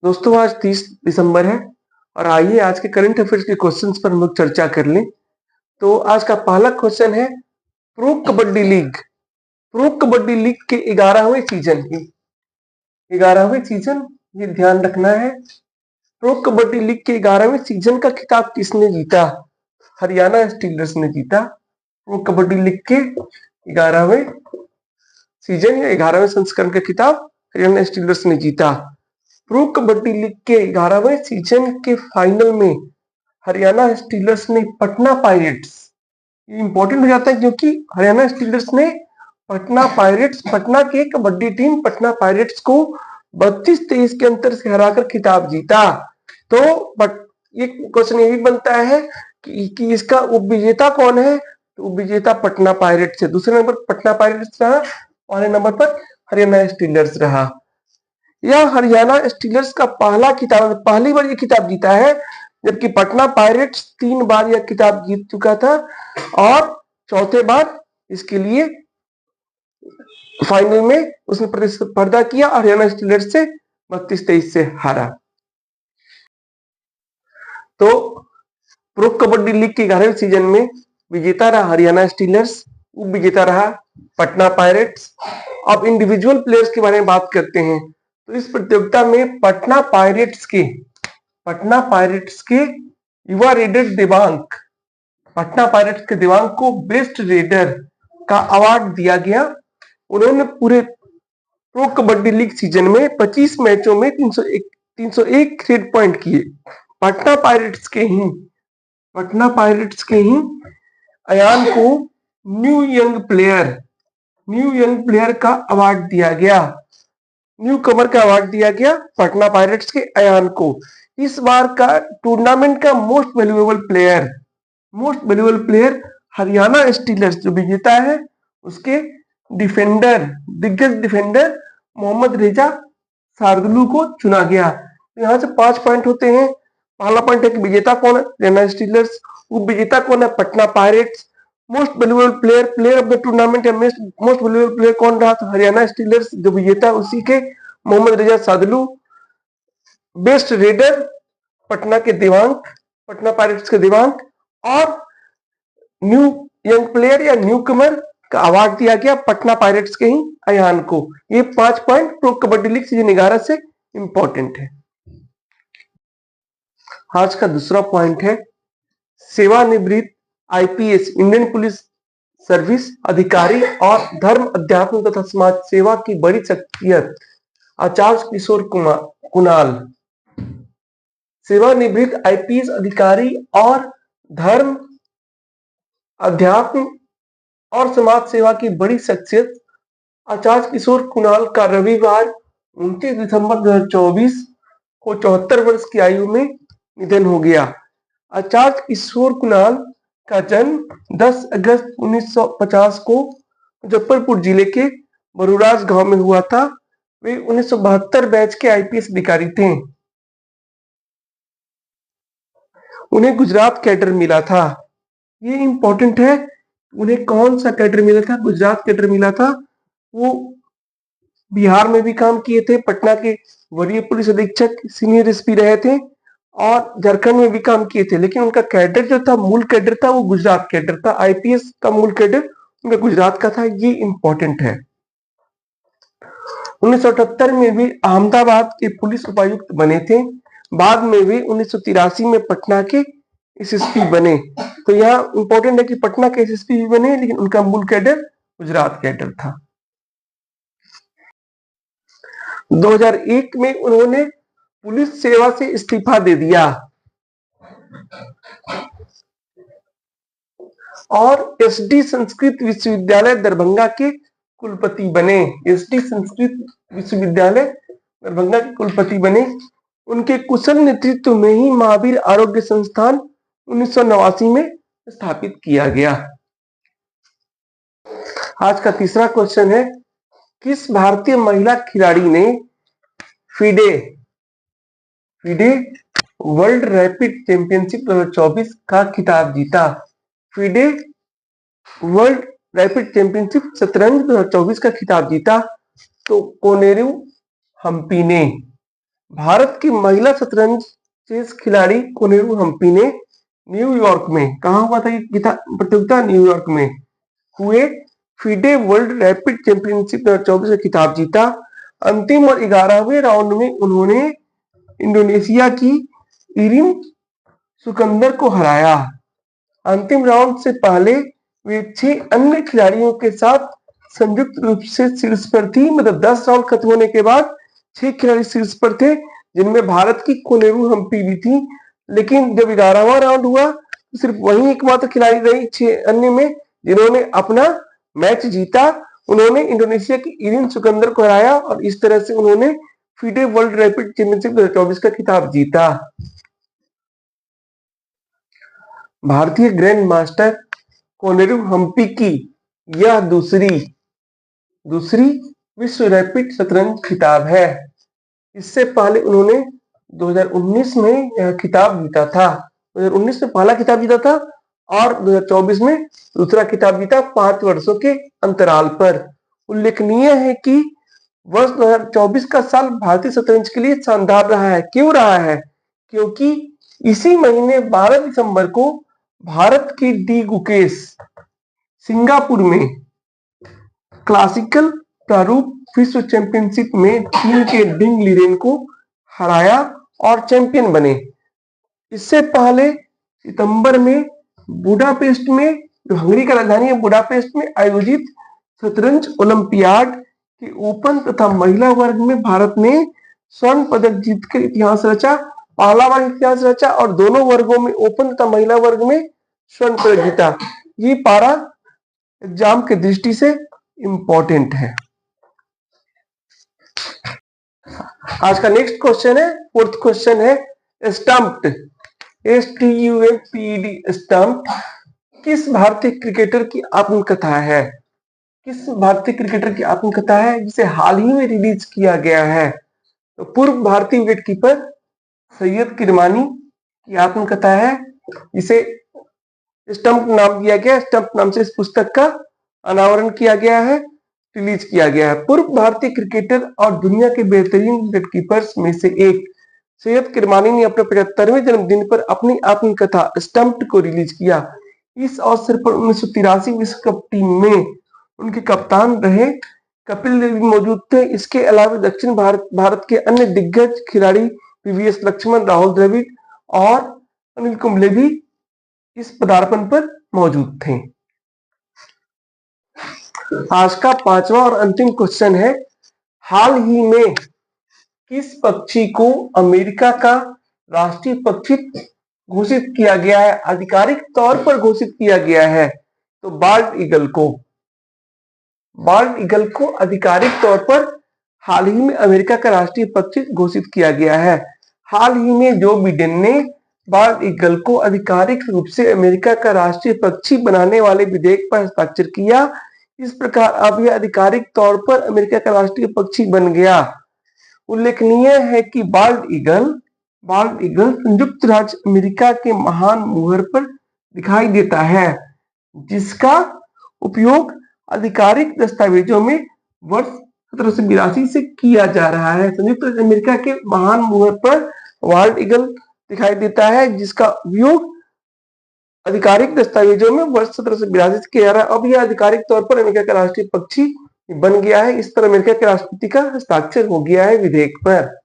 दोस्तों आज 30 दिसंबर है और आइए आज के करंट अफेयर्स के क्वेश्चंस पर हम लोग चर्चा कर लें। तो आज का पहला क्वेश्चन है pro kabaddi league. Pro kabaddi league के 11वें सीजन ये ध्यान रखना है। प्रो कबड्डी लीग के 11वें सीजन का खिताब किसने जीता? हरियाणा स्टीलर्स ने जीता। प्रो कबड्डी लीग के 11वें सीजन या 11वें संस्करण का खिताब हरियाणा स्टीलर्स ने जीता। प्रो कबड्डी लीग के 11वें सीजन के फाइनल में हरियाणा स्टीलर्स ने पटना पायरेट्स, ये इंपॉर्टेंट हो जाता है क्योंकि हरियाणा स्टीलर्स ने पटना के कबड्डी टीम पटना पायरेट्स को 32-23 के अंतर से हराकर खिताब जीता। तो ये क्वेश्चन ये भी बनता है कि इसका उपविजेता कौन है? तो उपविजेता पटना पायरेट्स है। दूसरे नंबर पटना पायरेट्स रहा, पहले नंबर पर हरियाणा स्टीलर्स रहा। यह हरियाणा स्टीलर्स का पहली बार ये खिताब जीता है, जबकि पटना पायरेट्स 3 बार यह खिताब जीत चुका था और चौथे बार इसके लिए फाइनल में उसने प्रतिस्पर्धा किया और हरियाणा स्टीलर्स से 32-23 से हारा। तो प्रो कबड्डी लीग के 11वें सीजन में विजेता रहा हरियाणा स्टीलर्स, उप विजेता रहा पटना पायरेट्स। अब इंडिविजुअल प्लेयर्स के बारे में बात करते हैं। तो इस प्रतियोगिता में पटना पायरेट्स के युवा रेडर देवांग को बेस्ट रेडर का अवार्ड दिया गया। उन्होंने पूरे प्रो कबड्डी लीग सीजन में 25 मैचों में 301 रेड पॉइंट किए। पटना पायरेट्स के ही अयान को न्यू यंग प्लेयर का अवार्ड दिया गया। न्यू कमर का अवार्ड दिया गया पटना पायरेट्स के अयान को। इस बार का टूर्नामेंट का most valuable player Haryana stealers जो विजेता है उसके दिग्गज डिफेंडर मोहम्मद रेजा शार्दुल को चुना गया। तो यहाँ से 5 पॉइंट होते हैं। पहला पॉइंट है कि विजेता कौन है? हरियाणा स्टीलर्स। उप विजेता कौन है? Patna pirates. Most valuable player of the tournament या मोस्ट वैल्यूएबल प्लेयर कौन रहा? तो हरियाणा स्टीलर्स जो विजेता उसी के मोहम्मद रेजा Shardul. Best raider Patna pirates के देवांग और न्यू यंग प्लेयर या न्यू कमर का अवार्ड दिया गया पटना पायरेट्स के ही अयान को। ये 5 point pro kabaddi league season 11 से इंपॉर्टेंट है। आज का दूसरा पॉइंट है सेवानिवृत्त आईपीएस इंडियन पुलिस सर्विस अधिकारी और धर्म अध्यात्म तथा समाज सेवा की बड़ी शख्सियत आचार्य किशोर कुणाल। सेवानिवृत्त आईपीएस अधिकारी और धर्म अध्यात्म और समाज सेवा की बड़ी शख्सियत आचार्य किशोर कुणाल का रविवार 29 दिसंबर 2024 को 74 वर्ष की आयु में निधन हो गया। आचार्य किशोर कुणाल का जन्म 10 अगस्त 1950 को मुजफ्फरपुर जिले के बरूराज गांव में हुआ था। वे 1972 बैच के आईपीएस अधिकारी थे। उन्हें गुजरात कैडर मिला था। ये इंपॉर्टेंट है, उन्हें कौन सा कैडर मिला था? गुजरात कैडर मिला था। वो बिहार में भी काम किए थे, पटना के वरीय पुलिस अधीक्षक सीनियर एसपी रहे थे और झारखंड में भी काम किए थे, लेकिन उनका कैडर जो था, मूल कैडर था वो गुजरात कैडर था। आईपीएस का मूल कैडर उनका गुजरात का था। ये इंपॉर्टेंट है। 1978 में भी अहमदाबाद के पुलिस उपायुक्त बने थे। बाद में भी 1983 में पटना के एसएसपी बने। तो यहाँ इंपॉर्टेंट है कि पटना के एसएसपी भी बने, लेकिन उनका मूल कैडर गुजरात कैडर था। 2001 में उन्होंने पुलिस सेवा से इस्तीफा दे दिया और एसडी संस्कृत विश्वविद्यालय दरभंगा के कुलपति बने। एसडी संस्कृत विश्वविद्यालय दरभंगा के कुलपति बने। उनके कुशल नेतृत्व में ही महावीर आरोग्य संस्थान 1989 में स्थापित किया गया। आज का तीसरा क्वेश्चन है किस भारतीय महिला खिलाड़ी ने FIDE वर्ल्ड रैपिड चैंपियनशिप 2024 का खिताब जीता? FIDE वर्ल्ड रैपिड चैंपियनशिप शतरंज 2024 का खिताब जीता। तो कोनेरू हम्पी ने। भारत की महिला शतरंज चेस खिलाड़ी कोनेरू हम्पी ने न्यूयॉर्क में, कहा हुआ था ये प्रतियोगिता? न्यूयॉर्क में हुए फीडे वर्ल्ड रैपिड चैंपियनशिप 2024 का खिताब जीता। अंतिम और 11वें राउंड में उन्होंने इंडोनेशिया की इरिन सुकंदर को हराया। अंतिम राउंड से पहले वे 6 अन्य खिलाड़ियों के साथ संयुक्त रूप से शीर्ष पर थी। मतलब 10 राउंड खत्म होने के बाद 6 खिलाड़ी शीर्ष पर थे, जिनमें भारत की कोनेरू हम्पी भी थी। लेकिन जब 11वां राउंड हुआ तो सिर्फ वही एकमात्र खिलाड़ी रही 6 अन्य में जिन्होंने अपना मैच जीता। उन्होंने इंडोनेशिया की इरिन सुकंदर को हराया और इस तरह से उन्होंने फीडे वर्ल्ड रैपिड चैंपियनशिप 2024 का खिताब जीता। भारतीय ग्रैंड मास्टर कोनेरू हम्पी की यह दूसरी विश्व रैपिड शतरंज खिताब है। इससे पहले उन्होंने 2019 में यह खिताब जीता था। 2019 में पहला खिताब जीता था और 2024 में दूसरा खिताब जीता, 5 वर्षों के अंतराल पर। उल्लेखनीय है कि वर्ष 2024 का साल भारतीय शतरंज के लिए शानदार रहा है। क्यों रहा है? क्योंकि इसी महीने 12 दिसंबर को भारत की डी गुकेश सिंगापुर में क्लासिकल प्रारूप विश्व चैंपियनशिप में चीन के डिंग लीरेन को हराया और चैंपियन बने। इससे पहले सितंबर में बुडापेस्ट में, जो हंगरी का राजधानी है, बुडापेस्ट में आयोजित शतरंज ओलंपियाड के ओपन तथा महिला वर्ग में भारत ने स्वर्ण पदक जीतकर इतिहास रचा, पहला बार इतिहास रचा और दोनों वर्गों में, ओपन तथा महिला वर्ग में स्वर्ण पदक जीता। ये पारा एग्जाम की दृष्टि से इंपॉर्टेंट है। आज का नेक्स्ट क्वेश्चन है, फोर्थ क्वेश्चन है स्टंप्ड, STUMPED स्टंप्ड किस भारतीय क्रिकेटर की आत्मकथा है? किस भारतीय क्रिकेटर की आत्मकथा है जिसे हाल ही में रिलीज किया गया है? तो पूर्व भारतीय विकेटकीपर सैयद किरमानी की आत्मकथा है, जिसे स्टंप नाम दिया गया। स्टंप नाम से इस पुस्तक का अनावरण किया गया है, रिलीज किया गया है। पूर्व भारतीय क्रिकेटर और दुनिया के बेहतरीन विकेटकीपर्स में से एक सैयद किरमानी ने अपने 75वें जन्मदिन पर अपनी आत्मकथा स्टंप्ड को रिलीज किया। इस अवसर पर 1983 विश्व कप टीम में उनके कप्तान रहे कपिल देव मौजूद थे। इसके अलावा दक्षिण भारत के अन्य दिग्गज खिलाड़ी VVS लक्ष्मण, राहुल द्रविड़ और अनिल कुंबले भी इस पदार्पण पर मौजूद थे। आज का 5वां और अंतिम क्वेश्चन है, हाल ही में किस पक्षी को अमेरिका का राष्ट्रीय पक्षी घोषित किया गया है? आधिकारिक तौर पर घोषित किया गया है। तो बाल्ड ईगल को आधिकारिक तौर पर हाल ही में अमेरिका का राष्ट्रीय पक्षी घोषित किया गया है। हाल ही में जो बिडेन ने बाल्ड ईगल को आधिकारिक रूप से अमेरिका का राष्ट्रीय पक्षी बनाने वाले विधेयक पर हस्ताक्षर किया। इस प्रकार अब यह आधिकारिक तौर पर अमेरिका का राष्ट्रीय पक्षी बन गया। उल्लेखनीय है कि बाल्ड ईगल संयुक्त राज्य अमेरिका के महान मुहर पर दिखाई देता है, जिसका उपयोग आधिकारिक दस्तावेजों में वर्ष 1782 से किया जा रहा है। संयुक्त राज्य अमेरिका के महान मुहर पर बाल्ड ईगल दिखाई देता है, जिसका उपयोग आधिकारिक दस्तावेजों में वर्ष 1782 से किया जा रहा है। अब यह आधिकारिक तौर पर अमेरिका का राष्ट्रीय पक्षी बन गया है। इस पर अमेरिका के राष्ट्रपति का हस्ताक्षर हो गया है विधेयक पर।